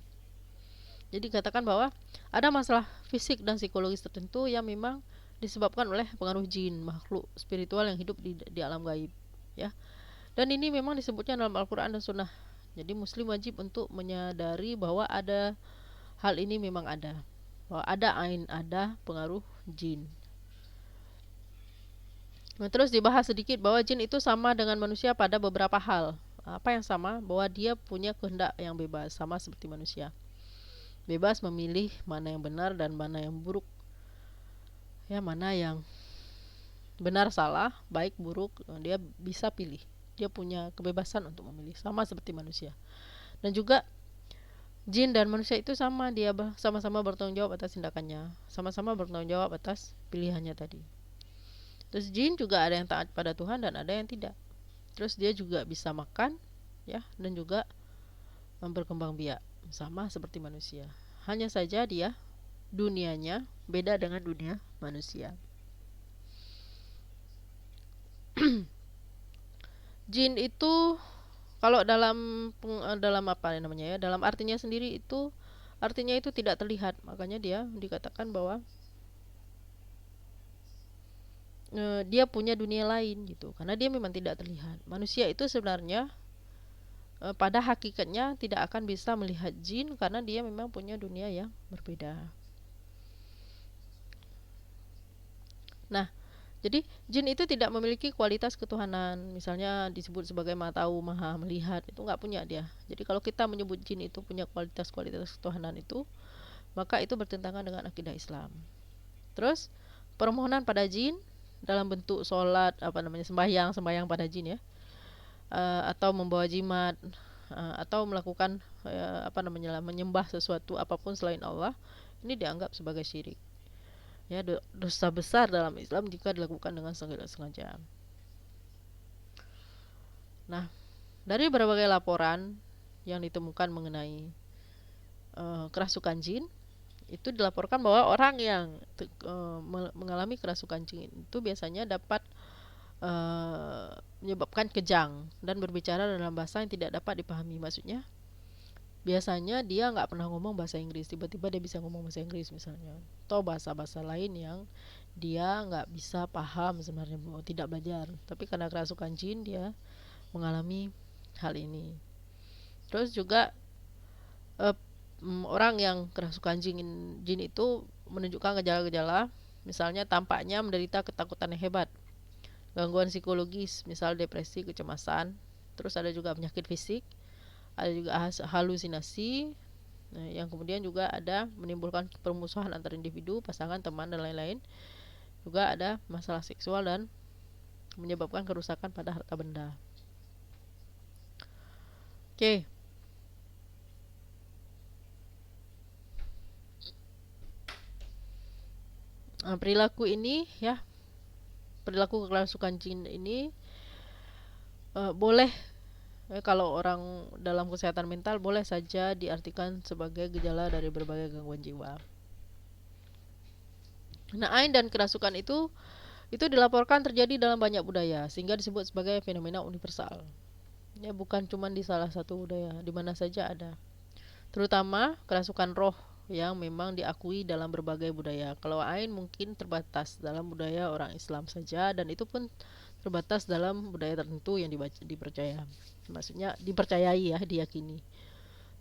Jadi katakan bahwa ada masalah fisik dan psikologis tertentu yang memang disebabkan oleh pengaruh jin, makhluk spiritual yang hidup di alam gaib, ya. Dan ini memang disebutnya dalam Al-Quran dan Sunnah. Jadi muslim wajib untuk menyadari bahwa ada hal ini memang ada, bahwa ada ain, ada pengaruh jin. Nah, terus dibahas sedikit bahwa jin itu sama dengan manusia pada beberapa hal. apa yang sama, bahwa dia punya kehendak yang bebas, sama seperti manusia. Bebas memilih mana yang benar dan mana yang buruk. Ya, mana yang benar salah, baik buruk, dia bisa pilih. Dia punya kebebasan untuk memilih, sama seperti manusia. Dan juga jin dan manusia itu sama, dia sama-sama bertanggung jawab atas tindakannya, sama-sama bertanggung jawab atas pilihannya tadi. Terus jin juga ada yang taat pada Tuhan dan ada yang tidak. Terus dia juga bisa makan, ya, dan juga berkembang biak, sama seperti manusia. Hanya saja dia dunianya beda dengan dunia manusia. Jin itu kalau dalam apa namanya ya, dalam artinya sendiri itu, artinya itu tidak terlihat. Makanya dia dikatakan bahwa dia punya dunia lain gitu, karena dia memang tidak terlihat. Manusia itu sebenarnya pada hakikatnya tidak akan bisa melihat jin, karena dia memang punya dunia yang berbeda. Nah, jadi jin itu tidak memiliki kualitas ketuhanan. Misalnya disebut sebagai maha tahu, maha melihat, itu nggak punya dia. Jadi kalau kita menyebut jin itu punya kualitas ketuhanan itu, maka itu bertentangan dengan akidah Islam. Terus permohonan pada jin dalam bentuk sholat, apa namanya, sembahyang pada jin ya, atau membawa jimat, atau melakukan apa namanya, menyembah sesuatu apapun selain Allah, ini dianggap sebagai syirik. Ya, dosa besar dalam Islam jika dilakukan dengan sengaja. Nah, dari berbagai laporan yang ditemukan mengenai kerasukan jin, itu dilaporkan bahwa orang yang mengalami kerasukan jin itu biasanya dapat menyebabkan kejang dan berbicara dalam bahasa yang tidak dapat dipahami. Maksudnya biasanya dia nggak pernah ngomong bahasa Inggris, tiba-tiba dia bisa ngomong bahasa Inggris misalnya, atau bahasa-bahasa lain yang dia nggak bisa paham sebenarnya, tidak belajar, tapi karena kerasukan jin dia mengalami hal ini. Terus juga orang yang kerasukan jin itu menunjukkan gejala-gejala, misalnya tampaknya menderita ketakutan yang hebat, gangguan psikologis, misal depresi, kecemasan. Terus ada juga penyakit fisik, ada juga halusinasi, yang kemudian juga ada menimbulkan permusuhan antar individu, pasangan, teman, dan lain-lain. Juga ada masalah seksual dan menyebabkan kerusakan pada harta benda. Oke. Perilaku ini ya, perilaku kerasukan jin ini boleh, kalau orang dalam kesehatan mental boleh saja diartikan sebagai gejala dari berbagai gangguan jiwa. Nah, ain dan kerasukan itu dilaporkan terjadi dalam banyak budaya, sehingga disebut sebagai fenomena universal. Ya, bukan cuma di salah satu budaya, di mana saja ada. Terutama kerasukan roh yang memang diakui dalam berbagai budaya. Kalau ain mungkin terbatas dalam budaya orang Islam saja, dan itu pun terbatas dalam budaya tertentu yang dipercaya. Maksudnya dipercayai ya, diyakini.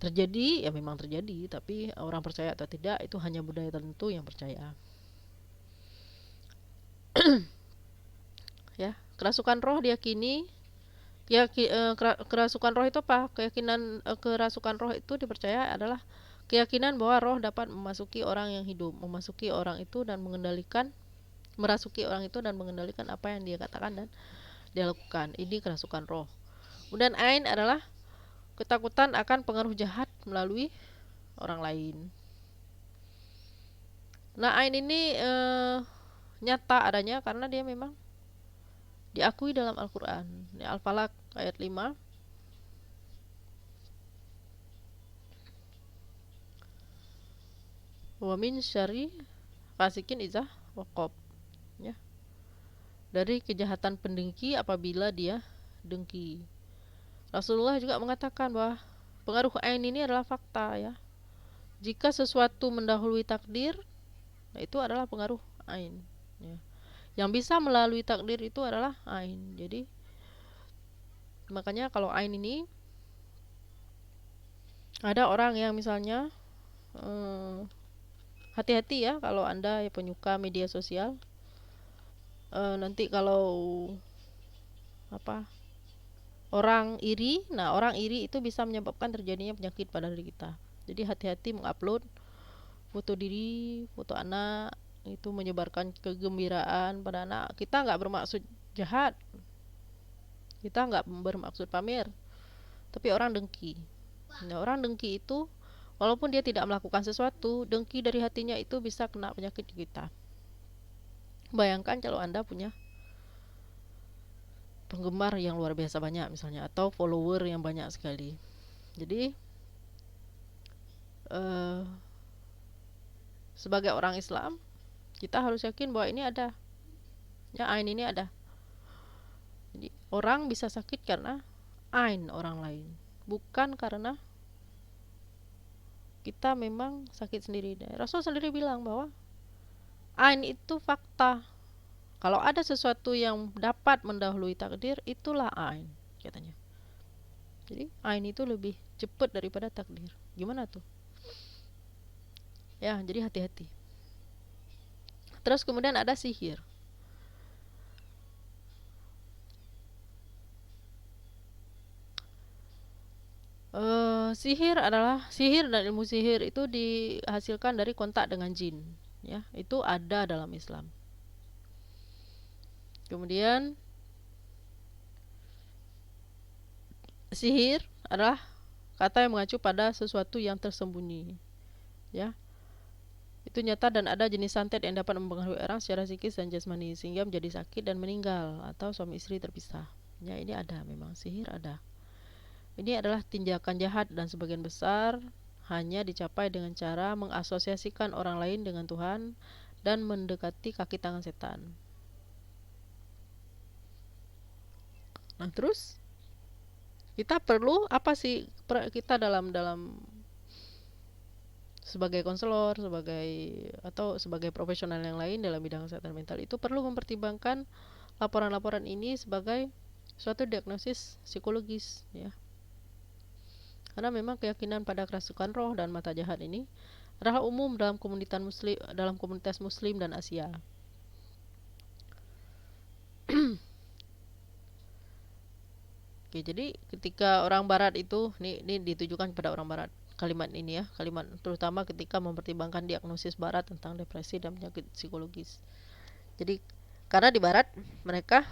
Terjadi ya memang terjadi, tapi orang percaya atau tidak itu hanya budaya tertentu yang percaya. Ya, kerasukan roh diyakini. Ya, kerasukan roh itu apa? Keyakinan kerasukan roh itu dipercaya adalah keyakinan bahwa roh dapat memasuki orang yang hidup, memasuki orang itu dan merasuki orang itu dan mengendalikan apa yang dia katakan dan dia lakukan. Ini kerasukan roh. Kemudian ain adalah ketakutan akan pengaruh jahat melalui orang lain. Nah, ain ini nyata adanya karena dia memang diakui dalam Al-Quran. Al-Falaq ayat 5. Wa min syarri ghasikin idza waqab. Ya. Dari kejahatan pendengki apabila dia dengki. Rasulullah juga mengatakan bahwa pengaruh ain ini adalah fakta ya. Jika sesuatu mendahului takdir, nah itu adalah pengaruh ain ya. Yang bisa melalui takdir itu adalah ain. Jadi makanya kalau ain ini, ada orang yang misalnya hati-hati ya kalau Anda ya penyuka media sosial, nanti kalau orang iri. Nah, orang iri itu bisa menyebabkan terjadinya penyakit pada diri kita. Jadi hati-hati mengupload foto diri, foto anak, itu menyebarkan kegembiraan pada anak. Kita nggak bermaksud jahat, kita nggak bermaksud pamer, tapi orang dengki. Nah, orang dengki itu walaupun dia tidak melakukan sesuatu, dengki dari hatinya itu bisa kena penyakit di kita. Bayangkan kalau Anda punya penggemar yang luar biasa banyak misalnya, atau follower yang banyak sekali. Jadi sebagai orang Islam, kita harus yakin bahwa ini ada, ya, ain ini ada. Jadi orang bisa sakit karena ain orang lain, bukan karena kita memang sakit sendiri. Rasul sendiri bilang bahwa ain itu fakta. Kalau ada sesuatu yang dapat mendahului takdir, itulah ain, katanya. Jadi ain itu lebih cepat daripada takdir. Gimana tuh? Ya, jadi hati-hati. Terus kemudian ada sihir. Sihir dan ilmu sihir itu dihasilkan dari kontak dengan jin, ya, itu ada dalam Islam. Kemudian sihir adalah kata yang mengacu pada sesuatu yang tersembunyi, ya. Itu nyata dan ada jenis santet yang dapat mempengaruhi orang secara psikis dan jasmani sehingga menjadi sakit dan meninggal atau suami istri terpisah. Ya, ini ada, memang sihir ada. Ini adalah tindakan jahat dan sebagian besar hanya dicapai dengan cara mengasosiasikan orang lain dengan Tuhan dan mendekati kaki tangan setan. Nah, terus kita perlu apa sih kita dalam sebagai konselor, sebagai profesional yang lain dalam bidang kesehatan mental itu perlu mempertimbangkan laporan-laporan ini sebagai suatu diagnosis psikologis, ya. Karena memang keyakinan pada kerasukan roh dan mata jahat ini adalah umum dalam komunitas muslim dan Asia. Oke, jadi ketika orang barat itu ini ditujukan kepada orang barat, kalimat ini, ya, kalimat terutama ketika mempertimbangkan diagnosis barat tentang depresi dan penyakit psikologis. Jadi karena di barat mereka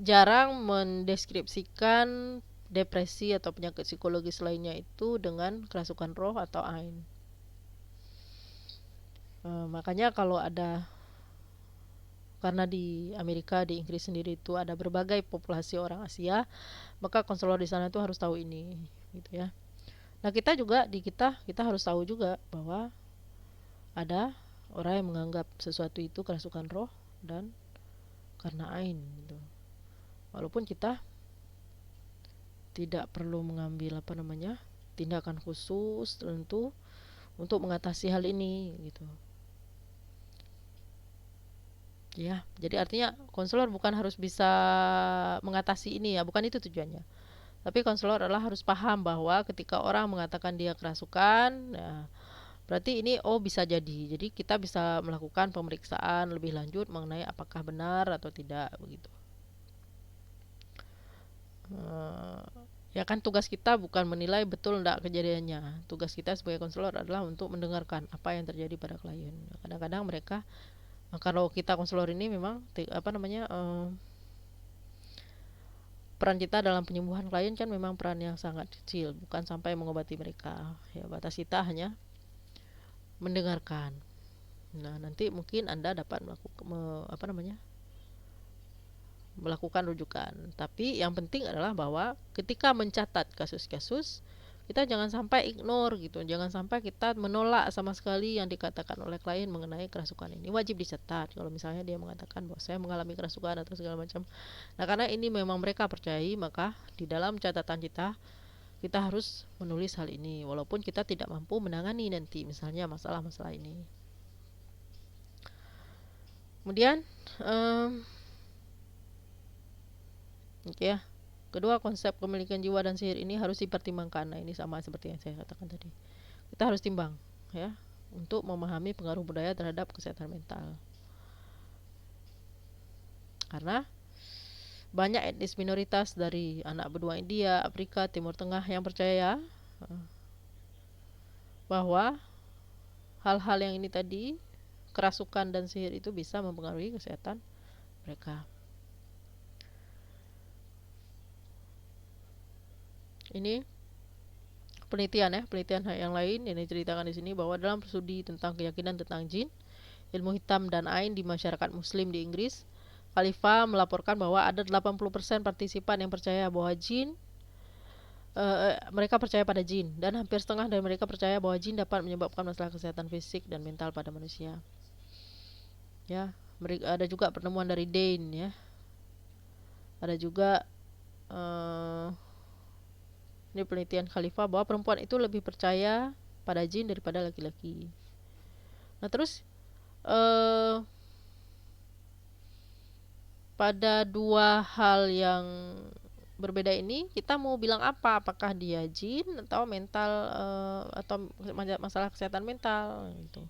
jarang mendeskripsikan depresi atau penyakit psikologis lainnya itu dengan kerasukan roh atau ain. Makanya kalau ada, karena di Amerika, di Inggris sendiri itu ada berbagai populasi orang Asia, maka konselor di sana itu harus tahu ini, gitu ya. Nah, kita juga kita harus tahu juga bahwa ada orang yang menganggap sesuatu itu kerasukan roh dan karena ain, gitu. Walaupun kita tidak perlu mengambil tindakan khusus tentu untuk mengatasi hal ini, gitu. Ya, jadi artinya konselor bukan harus bisa mengatasi ini, ya, bukan itu tujuannya. Tapi konselor adalah harus paham bahwa ketika orang mengatakan dia kerasukan, ya, berarti ini bisa jadi. Jadi kita bisa melakukan pemeriksaan lebih lanjut mengenai apakah benar atau tidak, begitu. Ya kan, tugas kita bukan menilai betul tidak kejadiannya. Tugas kita sebagai konselor adalah untuk mendengarkan apa yang terjadi pada klien. Kadang-kadang mereka, kalau kita konselor ini memang peran kita dalam penyembuhan klien kan memang peran yang sangat kecil, bukan sampai mengobati mereka. Ya, batas kita hanya mendengarkan. Nah, nanti mungkin Anda dapat melakukan rujukan. Tapi yang penting adalah bahwa ketika mencatat kasus-kasus, kita jangan sampai ignore, gitu. Jangan sampai kita menolak sama sekali yang dikatakan oleh klien mengenai kerasukan ini. Wajib dicatat kalau misalnya dia mengatakan bahwa saya mengalami kerasukan atau segala macam. Nah, karena ini memang mereka percayai, maka di dalam catatan kita harus menulis hal ini walaupun kita tidak mampu menangani nanti misalnya masalah-masalah ini. Kemudian ya, kedua, konsep kepemilikan jiwa dan sihir ini harus dipertimbangkan. Nah, ini sama seperti yang saya katakan tadi. Kita harus timbang, ya, untuk memahami pengaruh budaya terhadap kesehatan mental. Karena Banyak etnis minoritas dari anak benua India, Afrika, Timur Tengah yang percaya bahwa hal-hal yang ini tadi, kerasukan dan sihir itu bisa mempengaruhi kesehatan mereka. Ini penelitian yang lain yang diceritakan di sini bahwa dalam studi tentang keyakinan tentang jin, ilmu hitam dan ain di masyarakat muslim di Inggris, Khalifa melaporkan bahwa ada 80% partisipan yang percaya bahwa jin mereka percaya pada jin, dan hampir setengah dari mereka percaya bahwa jin dapat menyebabkan masalah kesehatan fisik dan mental pada manusia. Ya, ada juga pertemuan dari Dane ya. Ada juga ini penelitian Khalifa bahwa perempuan itu lebih percaya pada jin daripada laki-laki. Nah, terus pada dua hal yang berbeda ini kita mau bilang apa? Apakah dia jin atau mental atau masalah kesehatan mental gitu.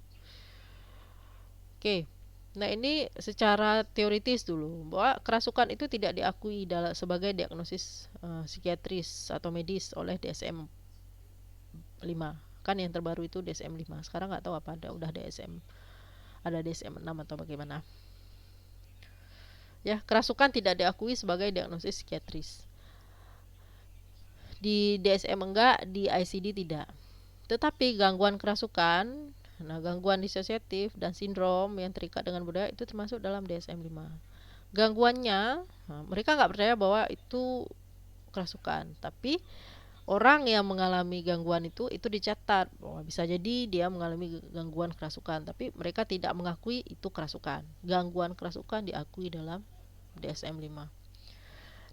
Oke. Nah, ini secara teoritis dulu bahwa kerasukan itu tidak diakui sebagai diagnosis psikiatris atau medis oleh DSM-5. Kan yang terbaru itu DSM-5. Sekarang nggak tahu apa udah ada DSM-6 atau bagaimana. Ya, kerasukan tidak diakui sebagai diagnosis psikiatris. Di DSM enggak, di ICD tidak. Tetapi gangguan kerasukan, gangguan disosiatif dan sindrom yang terikat dengan budaya itu termasuk dalam DSM-5. Gangguannya, mereka nggak percaya bahwa itu kerasukan, tapi orang yang mengalami gangguan itu dicatat bahwa bisa jadi dia mengalami gangguan kerasukan, tapi mereka tidak mengakui itu kerasukan. Gangguan kerasukan diakui dalam DSM-5.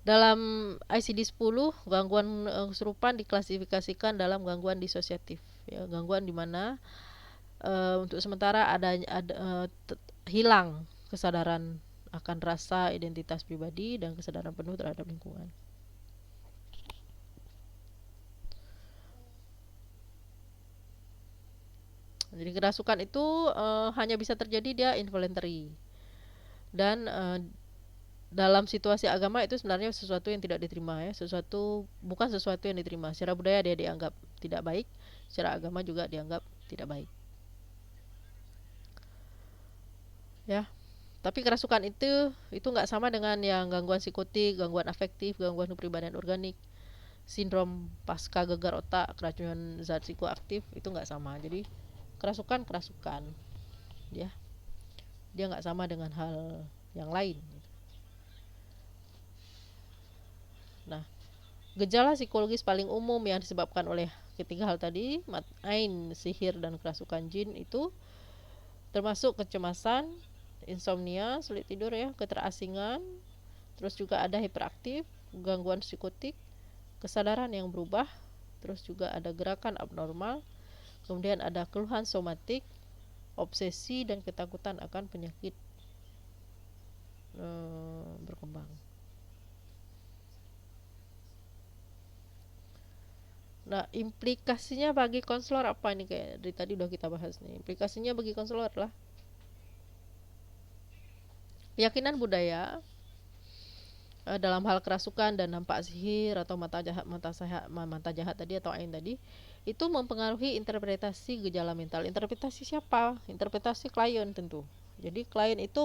Dalam ICD-10, gangguan kesurupan diklasifikasikan dalam gangguan disosiatif. Ya, gangguan di mana untuk sementara hilang kesadaran akan rasa identitas pribadi dan kesadaran penuh terhadap lingkungan. Jadi kerasukan itu hanya bisa terjadi dia involuntary. Dan dalam situasi agama itu sebenarnya sesuatu yang tidak diterima ya, bukan sesuatu yang diterima. Secara budaya dia dianggap tidak baik, secara agama juga dianggap tidak baik. Ya. Tapi kerasukan itu nggak sama dengan yang gangguan psikotik, gangguan afektif, gangguan kepribadian organik, sindrom pasca gegar otak, keracunan zat psikoaktif, itu nggak sama. Jadi kerasukan dia nggak sama dengan hal yang lain. Nah, gejala psikologis paling umum yang disebabkan oleh ketiga hal tadi, ain, sihir, dan kerasukan jin itu termasuk kecemasan, insomnia, sulit tidur ya, keterasingan, terus juga ada hiperaktif, gangguan psikotik, kesadaran yang berubah, terus juga ada gerakan abnormal, kemudian ada keluhan somatik, obsesi, dan ketakutan akan penyakit berkembang. Nah, implikasinya bagi konselor apa ini, kayak dari tadi udah kita bahas nih. Implikasinya bagi konselor lah keyakinan budaya dalam hal kerasukan dan nampak sihir atau mata jahat tadi atau ain tadi itu mempengaruhi interpretasi gejala mental. Interpretasi siapa? Interpretasi klien tentu. Jadi klien itu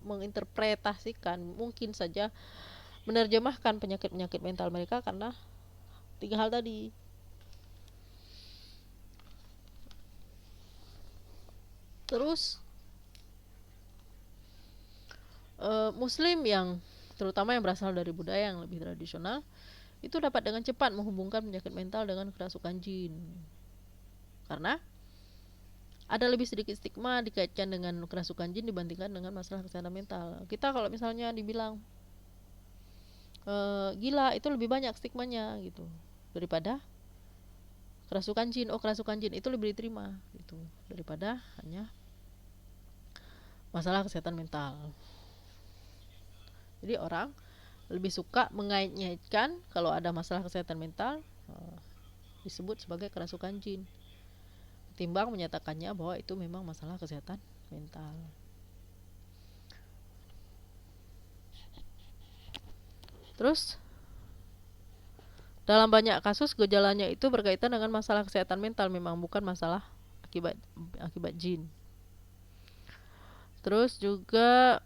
menginterpretasikan, mungkin saja menerjemahkan penyakit-penyakit mental mereka karena tiga hal tadi. Terus Muslim yang terutama yang berasal dari budaya yang lebih tradisional itu dapat dengan cepat menghubungkan penyakit mental dengan kerasukan jin, karena ada lebih sedikit stigma dikaitkan dengan kerasukan jin dibandingkan dengan masalah kesehatan mental. Kita kalau misalnya dibilang gila, itu lebih banyak stigmanya gitu daripada kerasukan jin. Oh, kerasukan jin itu lebih diterima gitu daripada hanya masalah kesehatan mental. Jadi orang lebih suka mengait-ngaitkan kalau ada masalah kesehatan mental disebut sebagai kerasukan jin, ketimbang menyatakannya bahwa itu memang masalah kesehatan mental. Terus dalam banyak kasus gejalanya itu berkaitan dengan masalah kesehatan mental, memang bukan masalah akibat akibat jin. Terus juga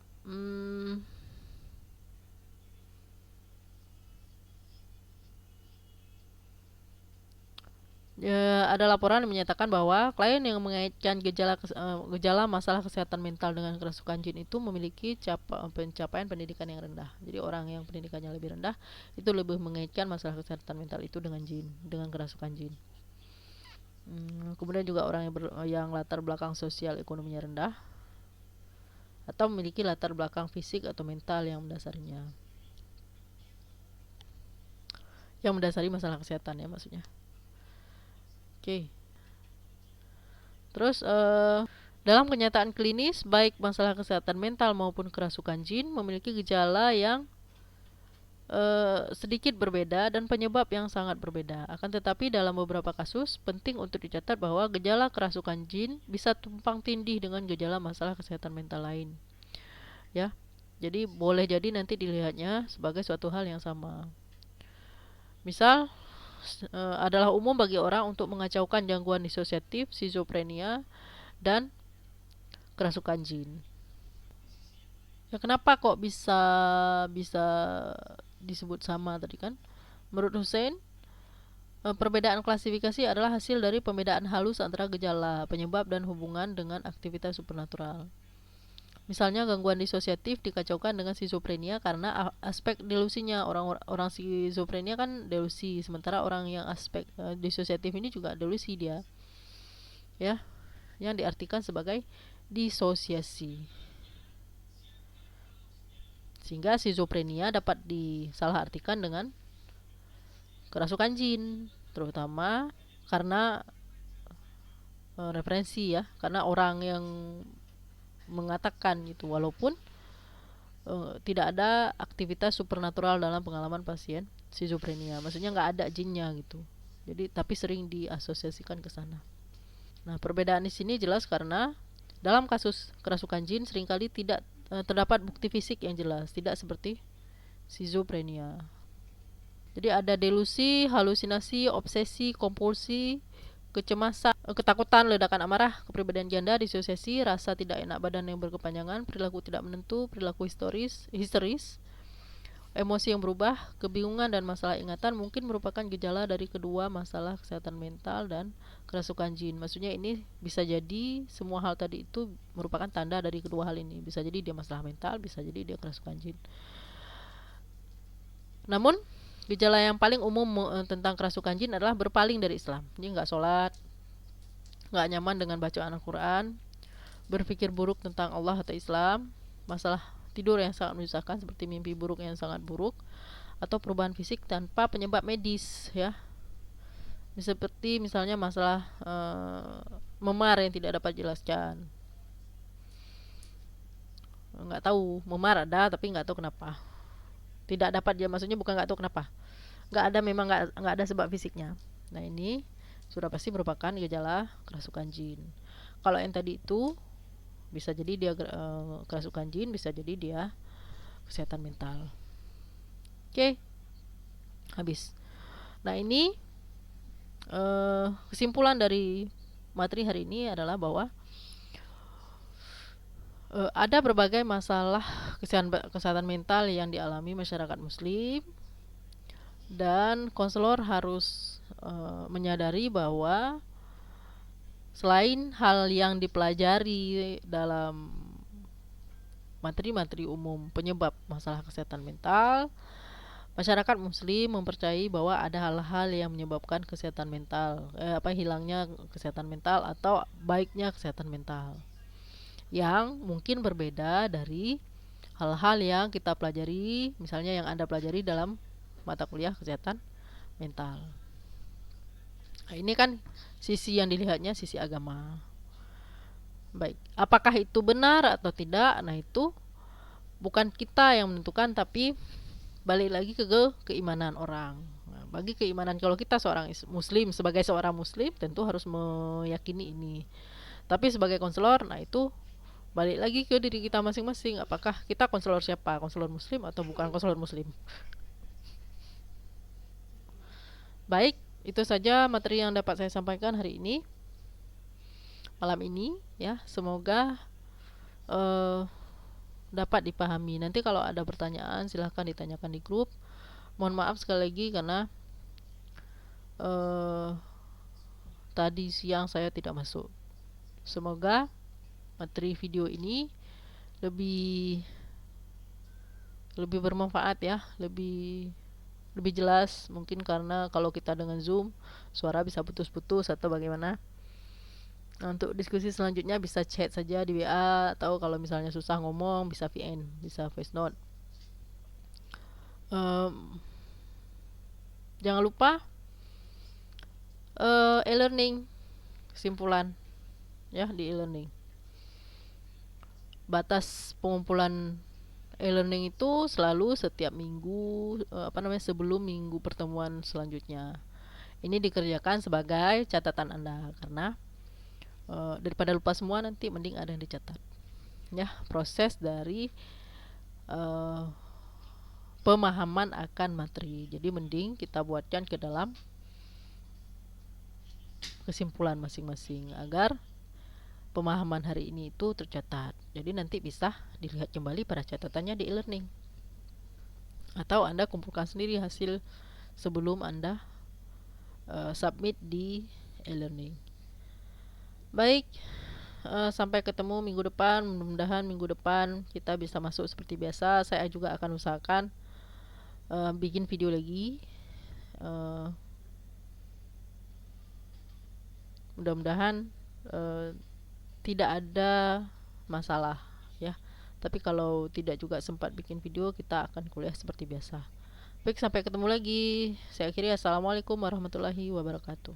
ada laporan yang menyatakan bahwa klien yang mengaitkan gejala masalah kesehatan mental dengan kerasukan jin itu memiliki pencapaian pendidikan yang rendah. Jadi orang yang pendidikannya lebih rendah itu lebih mengaitkan masalah kesehatan mental itu dengan jin, dengan kerasukan jin. Kemudian juga orang yang latar belakang sosial ekonominya rendah atau memiliki latar belakang fisik atau mental yang mendasari masalah kesehatan ya maksudnya. Oke. Terus dalam kenyataan klinis, baik masalah kesehatan mental maupun kerasukan jin memiliki gejala yang sedikit berbeda dan penyebab yang sangat berbeda. Akan tetapi dalam beberapa kasus penting untuk dicatat bahwa gejala kerasukan jin bisa tumpang tindih dengan gejala masalah kesehatan mental lain. Ya. Jadi boleh jadi nanti dilihatnya sebagai suatu hal yang sama. Misal adalah umum bagi orang untuk mengacaukan gangguan disosiatif, skizofrenia, dan kerasukan jin. Ya kenapa kok bisa bisa disebut sama tadi kan? Menurut Hussein, perbedaan klasifikasi adalah hasil dari pembedaan halus antara gejala, penyebab, dan hubungan dengan aktivitas supernatural. Misalnya gangguan disosiatif dikacaukan dengan skizofrenia karena aspek delusinya. Orang skizofrenia kan delusi, sementara orang yang aspek disosiatif ini juga delusi dia. Ya, yang diartikan sebagai disosiasi. Sehingga skizofrenia dapat disalahartikan dengan kerasukan jin, terutama karena referensi ya, karena orang yang mengatakan gitu, walaupun tidak ada aktivitas supernatural dalam pengalaman pasien skizofrenia, maksudnya nggak ada jinnya gitu. Jadi tapi sering diasosiasikan ke sana. Nah, perbedaan di sini jelas karena dalam kasus kerasukan jin seringkali tidak terdapat bukti fisik yang jelas, tidak seperti skizofrenia. Jadi ada delusi, halusinasi, obsesi, kompulsi, kecemasan, ketakutan, ledakan amarah, kepribadian janda, disosiasi, rasa tidak enak badan yang berkepanjangan, perilaku tidak menentu, perilaku histeris, emosi yang berubah, kebingungan dan masalah ingatan mungkin merupakan gejala dari kedua masalah kesehatan mental dan kerasukan jin. Maksudnya ini bisa jadi semua hal tadi itu merupakan tanda dari kedua hal ini. Bisa jadi dia masalah mental, bisa jadi dia kerasukan jin. Namun gejala yang paling umum tentang kerasukan jin adalah berpaling dari Islam. Ini nggak sholat, nggak nyaman dengan bacaan Al-Quran, berpikir buruk tentang Allah atau Islam, masalah tidur yang sangat menyusahkan seperti mimpi buruk yang sangat buruk, atau perubahan fisik tanpa penyebab medis ya. Seperti misalnya masalah memar yang tidak dapat dijelaskan. Nggak tahu, memar ada tapi nggak tahu kenapa. Tidak dapat dia, maksudnya bukan nggak tahu kenapa. Nggak ada, memang nggak ada sebab fisiknya. Nah ini sudah pasti merupakan gejala kerasukan jin. Kalau yang tadi itu bisa jadi dia kerasukan jin, bisa jadi dia kesehatan mental. Oke, habis. Nah ini kesimpulan dari materi hari ini adalah bahwa ada berbagai masalah kesehatan mental yang dialami masyarakat muslim, dan konselor harus menyadari bahwa selain hal yang dipelajari dalam materi-materi umum penyebab masalah kesehatan mental, masyarakat muslim mempercayai bahwa ada hal-hal yang menyebabkan kesehatan mental, hilangnya kesehatan mental atau baiknya kesehatan mental, yang mungkin berbeda dari hal-hal yang kita pelajari, misalnya yang Anda pelajari dalam mata kuliah kesehatan mental. Nah, ini kan sisi yang dilihatnya sisi agama. Baik, apakah itu benar atau tidak? Nah, itu bukan kita yang menentukan, tapi balik lagi ke keimanan orang. Nah, bagi keimanan, kalau kita seorang muslim, sebagai seorang muslim tentu harus meyakini ini. Tapi sebagai konselor, nah itu balik lagi ke diri kita masing-masing. Apakah kita konselor siapa? Konselor muslim atau bukan konselor muslim? Baik, itu saja materi yang dapat saya sampaikan hari ini, malam ini ya. Semoga dapat dipahami. Nanti kalau ada pertanyaan silahkan ditanyakan di grup. Mohon maaf sekali lagi karena tadi siang saya tidak masuk. Semoga materi video ini lebih bermanfaat ya, lebih jelas. Mungkin karena kalau kita dengan Zoom suara bisa putus-putus atau bagaimana. Nah, untuk diskusi selanjutnya bisa chat saja di WA, atau kalau misalnya susah ngomong bisa VN, bisa voice note. Jangan lupa e-learning, kesimpulan ya di e-learning. Batas pengumpulan e-learning itu selalu setiap minggu, sebelum minggu pertemuan selanjutnya. Ini dikerjakan sebagai catatan Anda, karena daripada lupa semua nanti mending ada yang dicatat. Ya, proses dari pemahaman akan materi. Jadi mending kita buatkan ke dalam kesimpulan masing-masing agar pemahaman hari ini itu tercatat. Jadi nanti bisa dilihat kembali pada catatannya di e-learning. Atau Anda kumpulkan sendiri hasil sebelum Anda submit di e-learning. Baik, sampai ketemu minggu depan. Mudah-mudahan minggu depan kita bisa masuk seperti biasa. Saya juga akan usahakan bikin video lagi. Mudah-mudahan tidak ada masalah ya. Tapi kalau tidak juga sempat bikin video, kita akan kuliah seperti biasa. Baik, sampai ketemu lagi. Saya akhiri. Assalamualaikum warahmatullahi wabarakatuh.